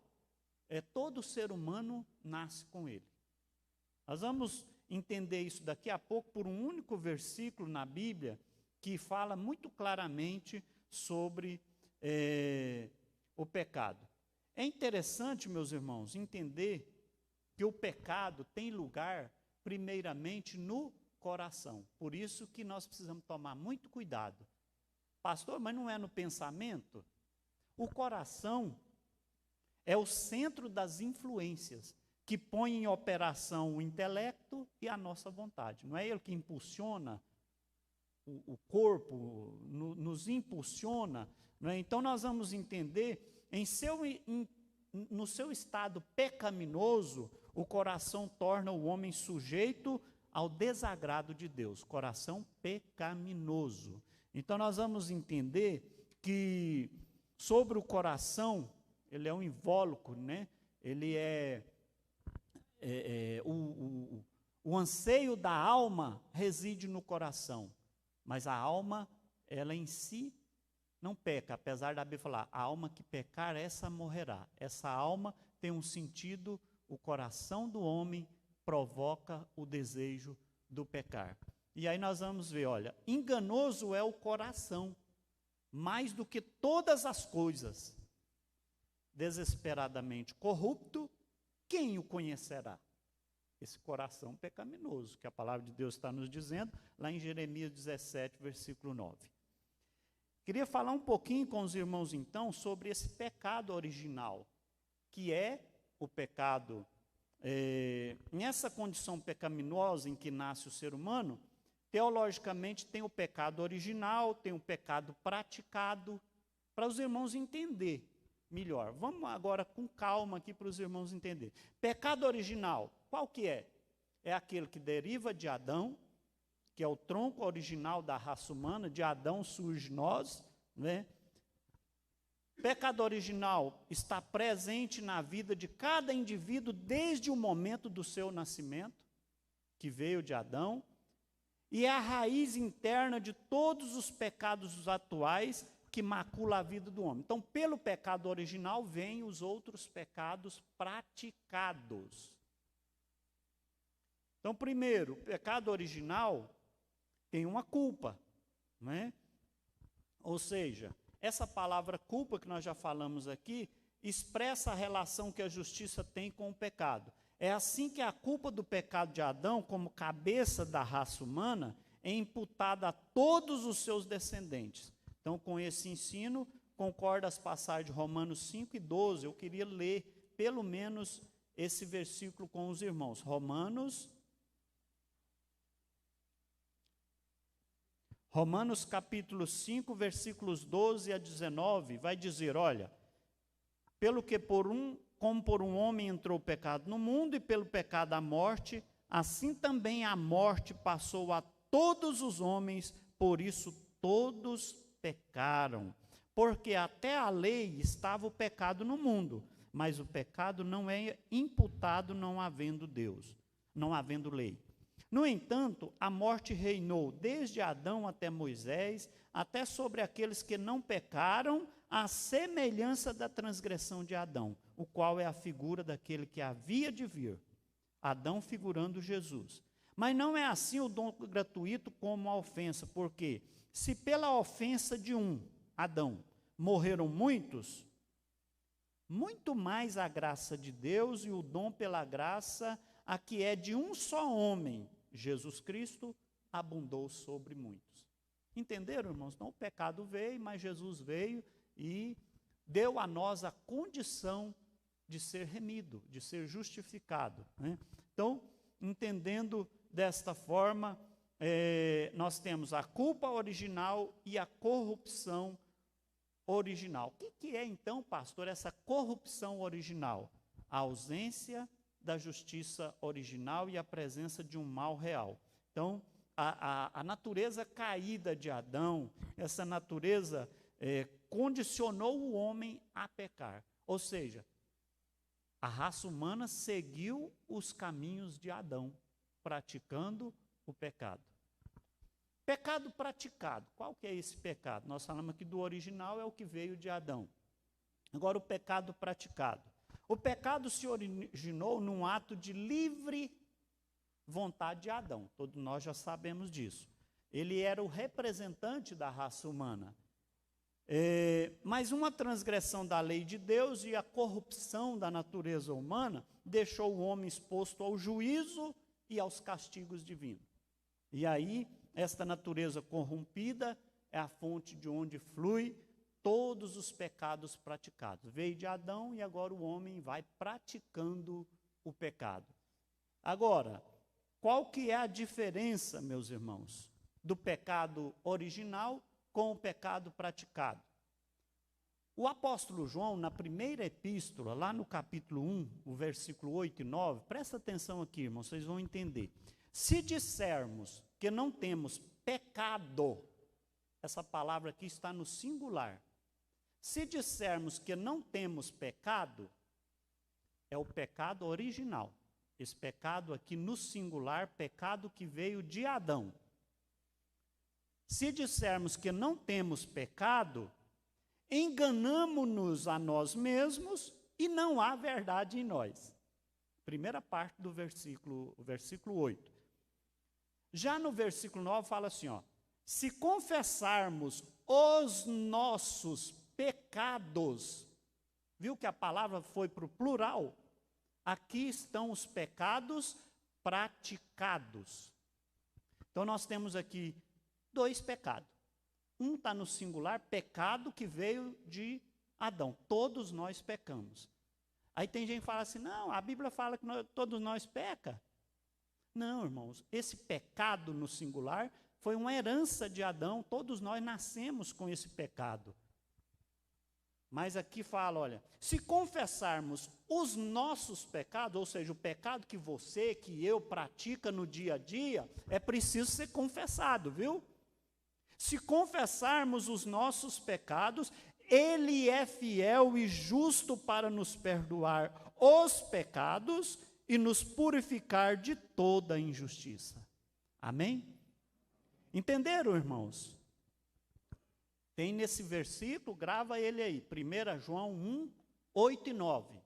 todo ser humano nasce com ele. Nós vamos entender isso daqui a pouco por um único versículo na Bíblia que fala muito claramente sobre o pecado. É interessante, meus irmãos, entender que o pecado tem lugar primeiramente no coração. Por isso que nós precisamos tomar muito cuidado. Pastor, mas não é no pensamento? O coração é o centro das influências que põe em operação o intelecto e a nossa vontade. Não é ele que impulsiona o corpo, nos impulsiona. Não é? Então nós vamos entender, no seu estado pecaminoso, o coração torna o homem sujeito ao desagrado de Deus. Coração pecaminoso. Então nós vamos entender que sobre o coração, ele é um invólucro, né? Ele o anseio da alma reside no coração, mas a alma, ela em si não peca, apesar da Bíblia falar, a alma que pecar, essa morrerá. Essa alma tem um sentido, o coração do homem provoca o desejo do pecar. E aí nós vamos ver, olha, enganoso é o coração, mais do que todas as coisas, desesperadamente corrupto, quem o conhecerá? Esse coração pecaminoso, que a palavra de Deus está nos dizendo, lá em Jeremias 17, versículo 9. Queria falar um pouquinho com os irmãos, então, sobre esse pecado original, que é o pecado, nessa condição pecaminosa em que nasce o ser humano, teologicamente tem o pecado original, tem o pecado praticado, para os irmãos entenderem melhor. Vamos agora com calma aqui para os irmãos entenderem. Pecado original, qual que é? É aquele que deriva de Adão, que é o tronco original da raça humana, de Adão surge nós, né? Pecado original está presente na vida de cada indivíduo desde o momento do seu nascimento, que veio de Adão, e é a raiz interna de todos os pecados atuais que macula a vida do homem. Então, pelo pecado original, vêm os outros pecados praticados. Então, primeiro, o pecado original tem uma culpa, né? Ou seja, essa palavra culpa que nós já falamos aqui, expressa a relação que a justiça tem com o pecado. É assim que a culpa do pecado de Adão, como cabeça da raça humana, é imputada a todos os seus descendentes. Então, com esse ensino, concorda as passagens de Romanos 5 e 12. Eu queria ler, pelo menos, esse versículo com os irmãos. Romanos capítulo 5, versículos 12 a 19, vai dizer, olha, como por um homem entrou o pecado no mundo, e pelo pecado a morte, assim também a morte passou a todos os homens, por isso todos pecaram. Porque até a lei estava o pecado no mundo, mas o pecado não é imputado não havendo Deus, não havendo lei. No entanto, a morte reinou desde Adão até Moisés, até sobre aqueles que não pecaram, à semelhança da transgressão de Adão, o qual é a figura daquele que havia de vir. Adão figurando Jesus. Mas não é assim o dom gratuito como a ofensa, porque se pela ofensa de um, Adão, morreram muitos, muito mais a graça de Deus e o dom pela graça, a que é de um só homem, Jesus Cristo, abundou sobre muitos. Entenderam, irmãos? Então o pecado veio, mas Jesus veio e deu a nós a condição de ser remido, de ser justificado, né? Então, entendendo desta forma, nós temos a culpa original e a corrupção original. O que é então, pastor, essa corrupção original? A ausência da justiça original e a presença de um mal real. Então, a natureza caída de Adão, essa natureza condicionou o homem a pecar. Ou seja, a raça humana seguiu os caminhos de Adão, praticando o pecado. Pecado praticado. Qual que é esse pecado? Nós falamos aqui do original, é o que veio de Adão. Agora, o pecado praticado. O pecado se originou num ato de livre vontade de Adão. Todos nós já sabemos disso. Ele era o representante da raça humana. Mas uma transgressão da lei de Deus e a corrupção da natureza humana deixou o homem exposto ao juízo e aos castigos divinos. E aí, esta natureza corrompida é a fonte de onde flui todos os pecados praticados. Veio de Adão e agora o homem vai praticando o pecado. Agora, qual que é a diferença, meus irmãos, do pecado original com o pecado praticado? O apóstolo João, na primeira epístola, lá no capítulo 1, o versículo 8 e 9, presta atenção aqui, irmãos, vocês vão entender. Se dissermos que não temos pecado, essa palavra aqui está no singular. Se dissermos que não temos pecado, é o pecado original. Esse pecado aqui no singular, pecado que veio de Adão. Se dissermos que não temos pecado, enganamo-nos a nós mesmos e não há verdade em nós. Primeira parte do versículo 8. Já no versículo 9 fala assim, ó, se confessarmos os nossos pecados, viu que a palavra foi para o plural? Aqui estão os pecados praticados. Então nós temos aqui 2 pecados. Um está no singular, pecado que veio de Adão. Todos nós pecamos. Aí tem gente que fala assim, não, a Bíblia fala que todos nós pecamos. Não, irmãos, esse pecado no singular foi uma herança de Adão, todos nós nascemos com esse pecado. Mas aqui fala, olha, se confessarmos os nossos pecados, ou seja, o pecado que você, que eu pratica no dia a dia, é preciso ser confessado, viu? Se confessarmos os nossos pecados, Ele é fiel e justo para nos perdoar os pecados e nos purificar de toda injustiça. Amém? Entenderam, irmãos? Tem nesse versículo, grava ele aí, 1 João 1, 8 e 9.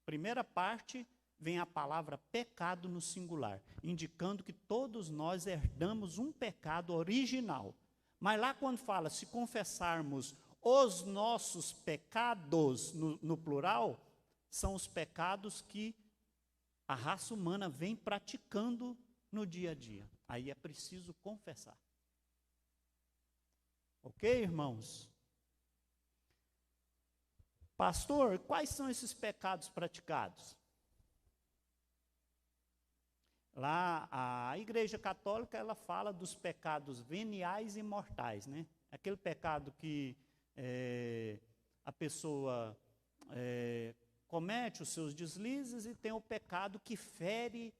Primeira parte, vem a palavra pecado no singular, indicando que todos nós herdamos um pecado original. Mas lá quando fala, se confessarmos os nossos pecados, no plural, são os pecados que a raça humana vem praticando no dia a dia. Aí é preciso confessar. Ok, irmãos? Pastor, quais são esses pecados praticados? Lá, a Igreja Católica, ela fala dos pecados veniais e mortais, né? Aquele pecado que a pessoa comete os seus deslizes e tem o pecado que fere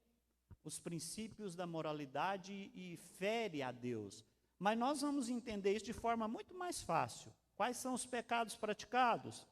os princípios da moralidade e fere a Deus. Mas nós vamos entender isso de forma muito mais fácil. Quais são os pecados praticados?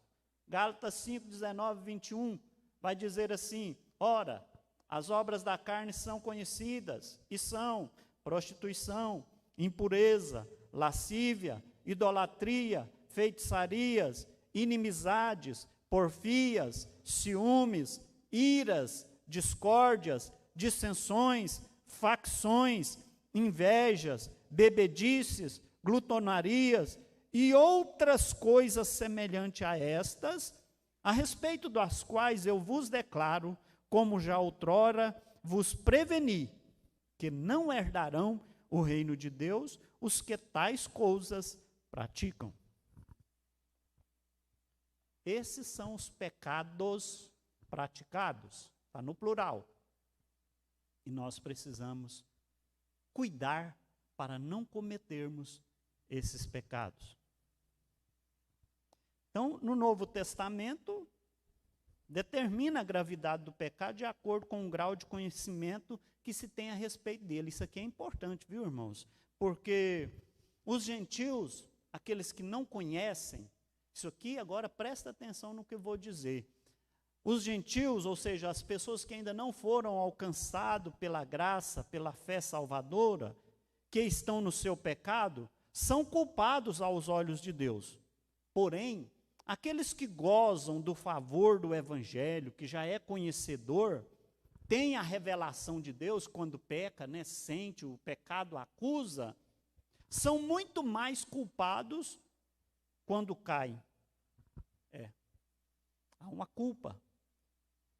Gálatas 5, 19, 21, vai dizer assim, ora, as obras da carne são conhecidas, e são prostituição, impureza, lascívia, idolatria, feitiçarias, inimizades, porfias, ciúmes, iras, discórdias, dissensões, facções, invejas, bebedices, glutonarias e outras coisas semelhantes a estas, a respeito das quais eu vos declaro, como já outrora vos preveni, que não herdarão o reino de Deus os que tais coisas praticam. Esses são os pecados praticados, está no plural. E nós precisamos cuidar para não cometermos esses pecados. Então, no Novo Testamento, determina a gravidade do pecado de acordo com o grau de conhecimento que se tem a respeito dele. Isso aqui é importante, viu, irmãos? Porque os gentios, aqueles que não conhecem, isso aqui agora presta atenção no que eu vou dizer. Os gentios, ou seja, as pessoas que ainda não foram alcançados pela graça, pela fé salvadora, que estão no seu pecado, são culpados aos olhos de Deus. Porém, aqueles que gozam do favor do Evangelho, que já é conhecedor, tem a revelação de Deus quando peca, né, sente o pecado, acusa, são muito mais culpados quando caem? Há uma culpa.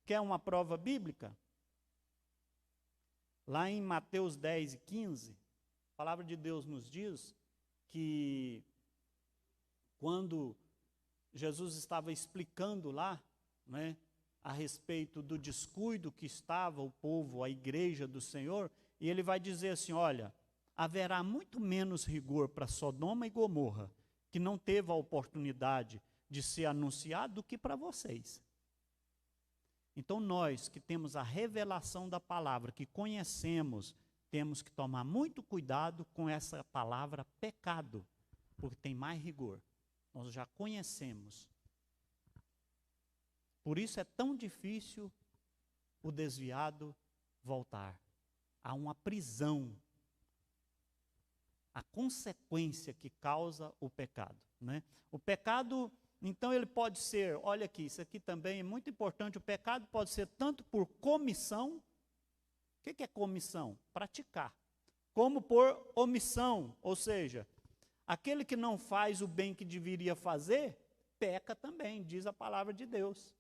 Quer uma prova bíblica? Lá em Mateus 10 e 15, a palavra de Deus nos diz que quando Jesus estava explicando lá, né, a respeito do descuido que estava o povo, a igreja do Senhor, e ele vai dizer assim, olha, haverá muito menos rigor para Sodoma e Gomorra, que não teve a oportunidade de ser anunciado, do que para vocês. Então nós que temos a revelação da palavra, que conhecemos, temos que tomar muito cuidado com essa palavra pecado, porque tem mais rigor. Nós já conhecemos. Por isso é tão difícil o desviado voltar. Há uma prisão. A consequência que causa o pecado, né? O pecado, então ele pode ser, olha aqui, isso aqui também é muito importante, o pecado pode ser tanto por comissão, o que é comissão? Praticar. Como por omissão, ou seja, aquele que não faz o bem que deveria fazer, peca também, diz a palavra de Deus.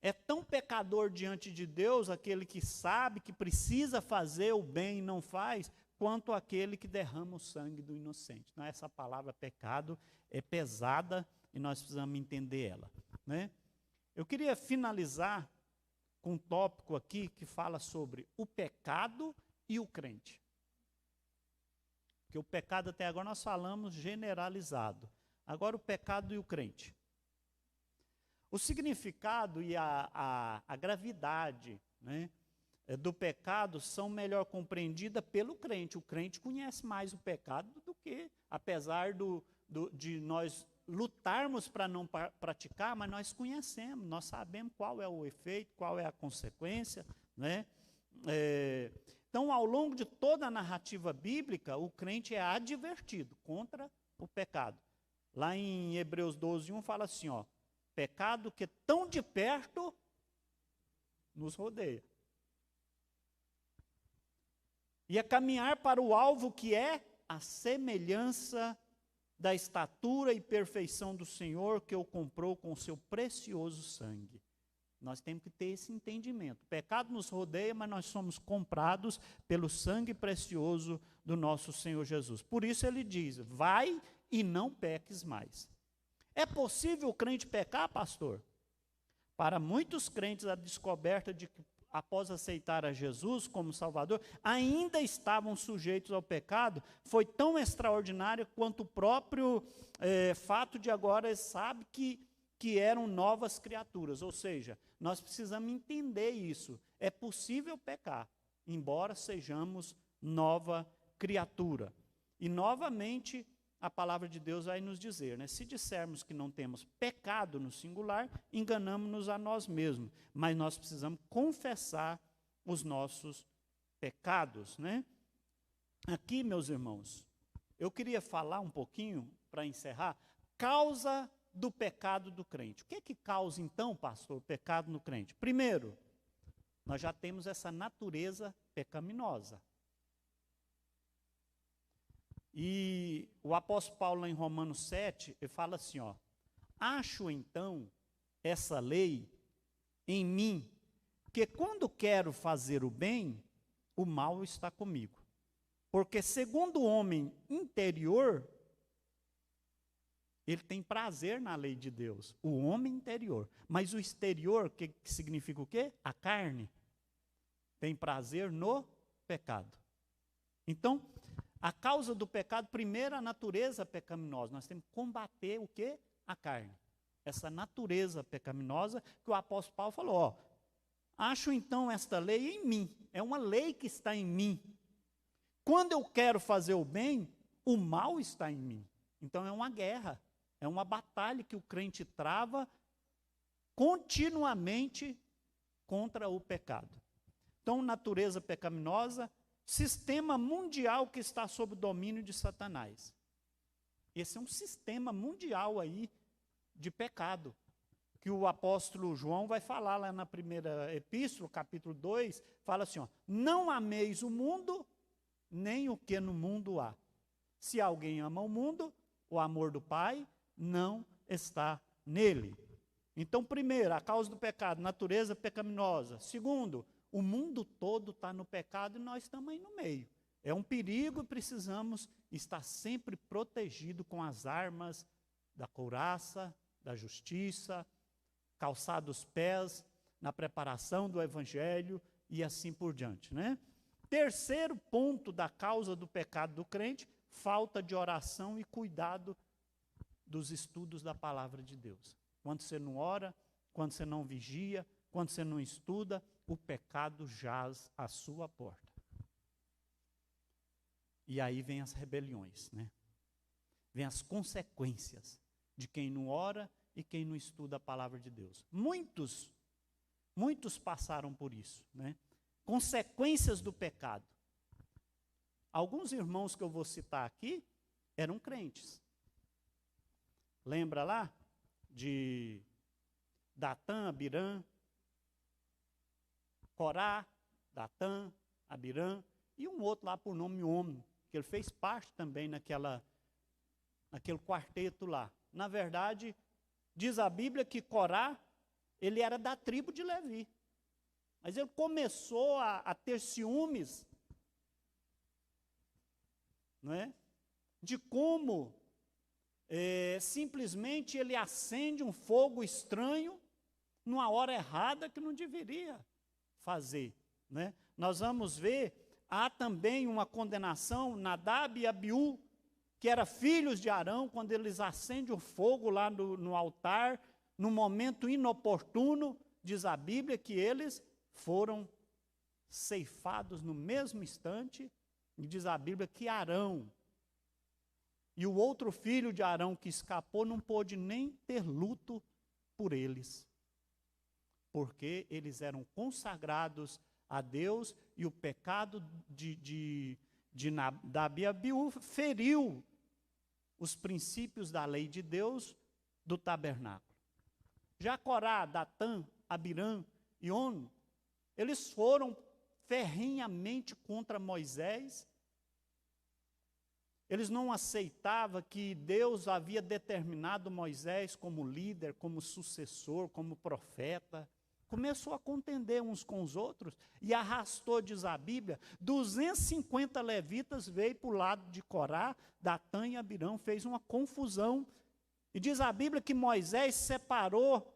É tão pecador diante de Deus aquele que sabe que precisa fazer o bem e não faz, quanto aquele que derrama o sangue do inocente. Então, essa palavra pecado é pesada e nós precisamos entender ela, né? Eu queria finalizar com um tópico aqui que fala sobre o pecado e o crente. Porque o pecado até agora nós falamos generalizado. Agora o pecado e o crente. O significado e a gravidade, né, do pecado são melhor compreendidas pelo crente. O crente conhece mais o pecado do que, apesar de nós lutarmos para não praticar, mas nós conhecemos, nós sabemos qual é o efeito, qual é a consequência, né? Então, ao longo de toda a narrativa bíblica, o crente é advertido contra o pecado. Lá em Hebreus 12:1 fala assim, ó, pecado que tão de perto nos rodeia. E a caminhar para o alvo que é a semelhança da estatura e perfeição do Senhor que o comprou com o seu precioso sangue. Nós temos que ter esse entendimento. O pecado nos rodeia, mas nós somos comprados pelo sangue precioso do nosso Senhor Jesus. Por isso ele diz, vai e não peques mais. É possível o crente pecar, pastor? Para muitos crentes, a descoberta de que, após aceitar a Jesus como Salvador, ainda estavam sujeitos ao pecado, foi tão extraordinária quanto o próprio fato de agora sabe que eram novas criaturas. Ou seja, nós precisamos entender isso. É possível pecar, embora sejamos nova criatura. E novamente, a palavra de Deus vai nos dizer, né? Se dissermos que não temos pecado no singular, enganamos-nos a nós mesmos. Mas nós precisamos confessar os nossos pecados, né? Aqui, meus irmãos, eu queria falar um pouquinho, para encerrar, causa do pecado do crente. O que é que causa, então, pastor, o pecado no crente? Primeiro, nós já temos essa natureza pecaminosa. E o apóstolo Paulo, em Romanos 7, ele fala assim, ó, acho então essa lei em mim, que quando quero fazer o bem, o mal está comigo. Porque segundo o homem interior, ele tem prazer na lei de Deus, o homem interior. Mas o exterior, que significa o quê? A carne, tem prazer no pecado. Então, a causa do pecado, primeiro, a natureza pecaminosa. Nós temos que combater o quê? A carne. Essa natureza pecaminosa que o apóstolo Paulo falou, ó, acho então esta lei em mim. É uma lei que está em mim. Quando eu quero fazer o bem, o mal está em mim. Então é uma guerra, é uma batalha que o crente trava continuamente contra o pecado. Então, natureza pecaminosa, sistema mundial que está sob o domínio de Satanás. Esse é um sistema mundial aí de pecado, que o apóstolo João vai falar lá na primeira epístola, capítulo 2, fala assim, ó, não ameis o mundo, nem o que no mundo há. Se alguém ama o mundo, o amor do Pai não está nele. Então, primeiro, a causa do pecado, natureza pecaminosa. Segundo, o mundo todo está no pecado e nós estamos aí no meio. É um perigo e precisamos estar sempre protegidos com as armas da couraça, da justiça, calçar os pés na preparação do evangelho e assim por diante, né? Terceiro ponto da causa do pecado do crente, falta de oração e cuidado dos estudos da palavra de Deus. Quando você não ora, quando você não vigia, quando você não estuda, o pecado jaz à sua porta. E aí vem as rebeliões, né? Vem as consequências de quem não ora e quem não estuda a palavra de Deus. Muitos passaram por isso, né? Consequências do pecado. Alguns irmãos que eu vou citar aqui eram crentes. Lembra lá de Datã, Abirã, Corá, Datã, Abirã, e um outro lá por nome Omni, que ele fez parte também naquele quarteto lá. Na verdade, diz a Bíblia que Corá, ele era da tribo de Levi. Mas ele começou a ter ciúmes, não é? De como simplesmente ele acende um fogo estranho numa hora errada que não deveria fazer, né? Nós vamos ver, há também uma condenação, Nadab e Abiú, que eram filhos de Arão, quando eles acendem o fogo lá no altar, no momento inoportuno, diz a Bíblia que eles foram ceifados no mesmo instante, e diz a Bíblia que Arão e o outro filho de Arão que escapou não pôde nem ter luto por eles, porque eles eram consagrados a Deus e o pecado de Nadab e Abiú feriu os princípios da lei de Deus do tabernáculo. Já Corá, Datã, Abirã e On, eles foram ferrenhamente contra Moisés. Eles não aceitavam que Deus havia determinado Moisés como líder, como sucessor, como profeta. Começou a contender uns com os outros e arrastou, diz a Bíblia, 250 levitas veio para o lado de Corá, Datã e Abirão, fez uma confusão. E diz a Bíblia que Moisés separou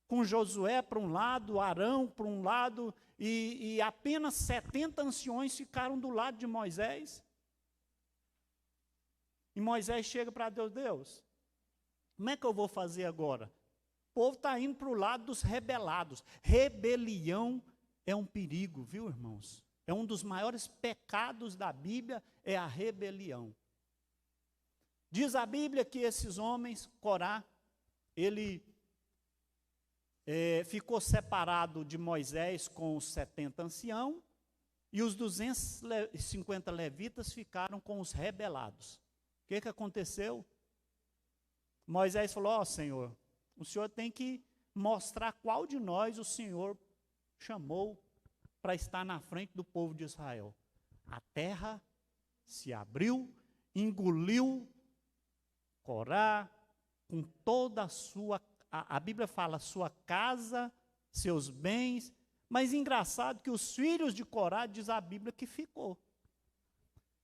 com Josué para um lado, Arão para um lado, e apenas 70 anciões ficaram do lado de Moisés. E Moisés chega para Deus, como é que eu vou fazer agora? O povo está indo para o lado dos rebelados. Rebelião é um perigo, viu, irmãos? É um dos maiores pecados da Bíblia, é a rebelião. Diz a Bíblia que esses homens, Corá, ele ficou separado de Moisés com os 70 anciãos, e os 250 levitas ficaram com os rebelados. O que aconteceu? Moisés falou, ó Senhor, o Senhor tem que mostrar qual de nós o Senhor chamou para estar na frente do povo de Israel. A terra se abriu, engoliu Corá com toda a sua, a Bíblia fala, sua casa, seus bens, mas engraçado que os filhos de Corá, diz a Bíblia, que ficou.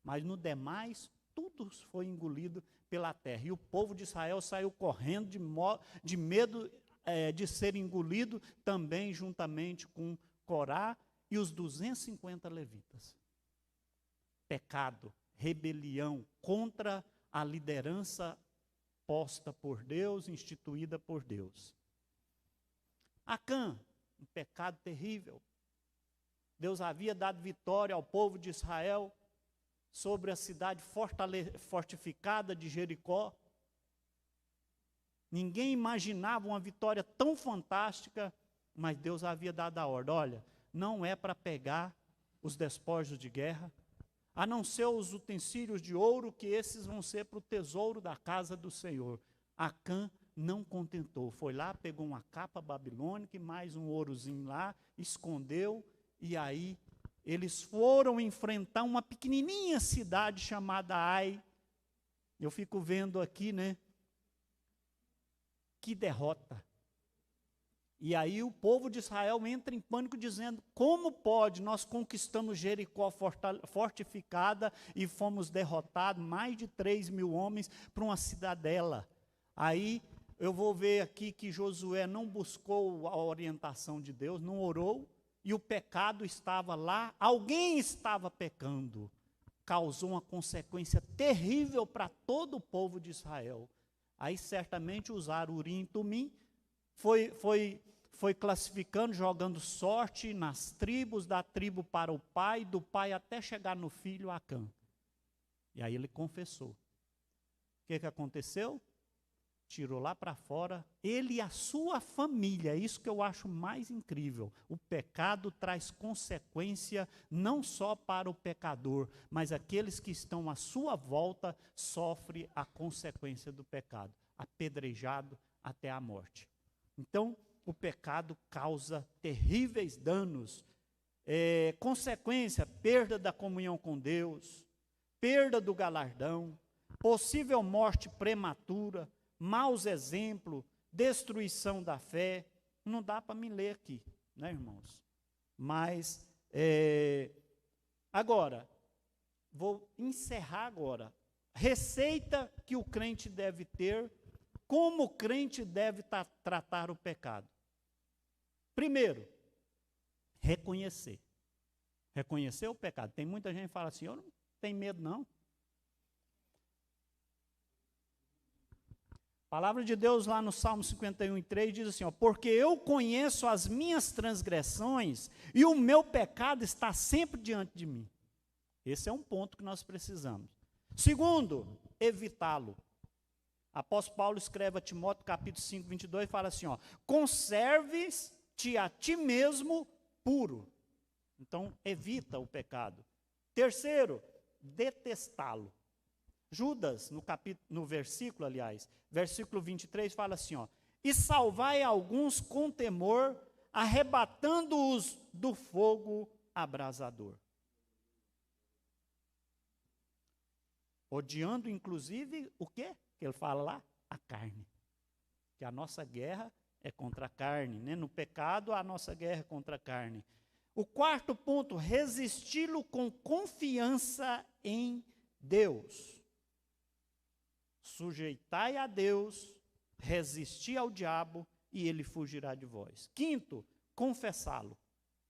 Mas no demais, tudo foi engolido pela terra. E o povo de Israel saiu correndo de medo de ser engolido também juntamente com Corá e os 250 levitas. Pecado, rebelião contra a liderança posta por Deus, instituída por Deus. Acã, um pecado terrível. Deus havia dado vitória ao povo de Israel sobre a cidade fortificada de Jericó. Ninguém imaginava uma vitória tão fantástica, mas Deus havia dado a ordem, olha, não é para pegar os despojos de guerra, a não ser os utensílios de ouro, que esses vão ser para o tesouro da casa do Senhor. Acã não contentou, foi lá, pegou uma capa babilônica e mais um ourozinho lá, escondeu, e aí eles foram enfrentar uma pequenininha cidade chamada Ai, Eu fico vendo aqui, né? Que derrota. E aí o povo de Israel entra em pânico dizendo, como pode? Nós conquistamos Jericó fortificada e fomos derrotados, mais de 3.000 homens para uma cidadela. Aí eu vou ver aqui que Josué não buscou a orientação de Deus, não orou, e o pecado estava lá, alguém estava pecando. Causou uma consequência terrível para todo o povo de Israel. Aí certamente usaram Urim e Tumim, foi classificando, jogando sorte nas tribos, da tribo para o pai, do pai até chegar no filho Acã. E aí ele confessou. O que aconteceu? Tirou lá para fora, ele e a sua família, é isso que eu acho mais incrível. O pecado traz consequência não só para o pecador, mas aqueles que estão à sua volta sofrem a consequência do pecado, apedrejado até a morte. Então, o pecado causa terríveis danos, consequência, perda da comunhão com Deus, perda do galardão, possível morte prematura, maus exemplos, destruição da fé. Não dá para me ler aqui, né, irmãos? Mas, agora, vou encerrar agora. Receita que o crente deve ter, como o crente deve tratar o pecado. Primeiro, reconhecer. Reconhecer o pecado. Tem muita gente que fala assim, eu não tenho medo não. A palavra de Deus lá no Salmo 51:3 diz assim, porque eu conheço as minhas transgressões e o meu pecado está sempre diante de mim. Esse é um ponto que nós precisamos. Segundo, evitá-lo. Apóstolo Paulo escreve a Timóteo capítulo 5:22 e fala assim, conserves-te a ti mesmo puro. Então, evita o pecado. Terceiro, detestá-lo. Judas, no versículo 23, fala assim, e salvai alguns com temor, arrebatando-os do fogo abrasador. Odiando, inclusive, o quê? Que ele fala lá? A carne. Que a nossa guerra é contra a carne, né? No pecado, a nossa guerra é contra a carne. O quarto ponto, resisti-lo com confiança em Deus. Sujeitai a Deus, resisti ao diabo e ele fugirá de vós. Quinto, confessá-lo.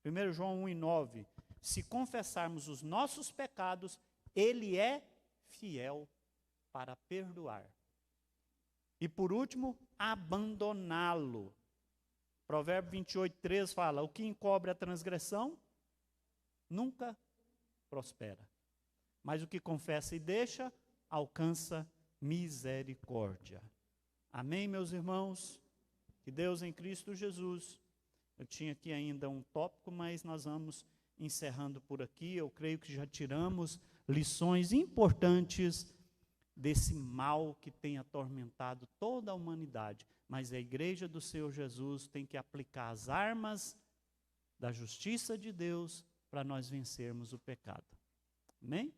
1 João 1:9, se confessarmos os nossos pecados, ele é fiel para perdoar. E por último, abandoná-lo. Provérbio 28:3 fala, o que encobre a transgressão, nunca prospera. Mas o que confessa e deixa, alcança misericórdia. Amém, meus irmãos? Que Deus em Cristo Jesus, eu tinha aqui ainda um tópico, mas nós vamos encerrando por aqui. Eu creio que já tiramos lições importantes desse mal que tem atormentado toda a humanidade. Mas a igreja do Senhor Jesus tem que aplicar as armas da justiça de Deus para nós vencermos o pecado. Amém?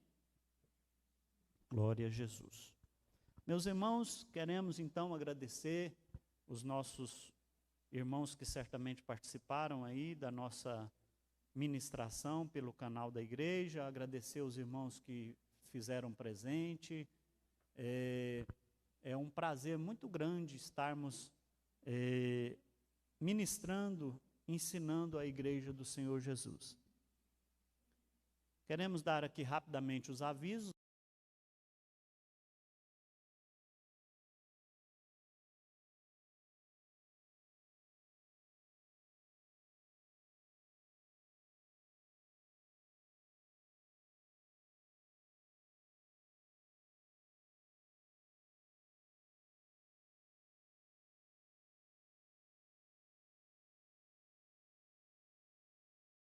Glória a Jesus. Meus irmãos, queremos então agradecer os nossos irmãos que certamente participaram aí da nossa ministração pelo canal da igreja, agradecer os irmãos que fizeram presente. É um prazer muito grande estarmos ministrando, ensinando a igreja do Senhor Jesus. Queremos dar aqui rapidamente os avisos.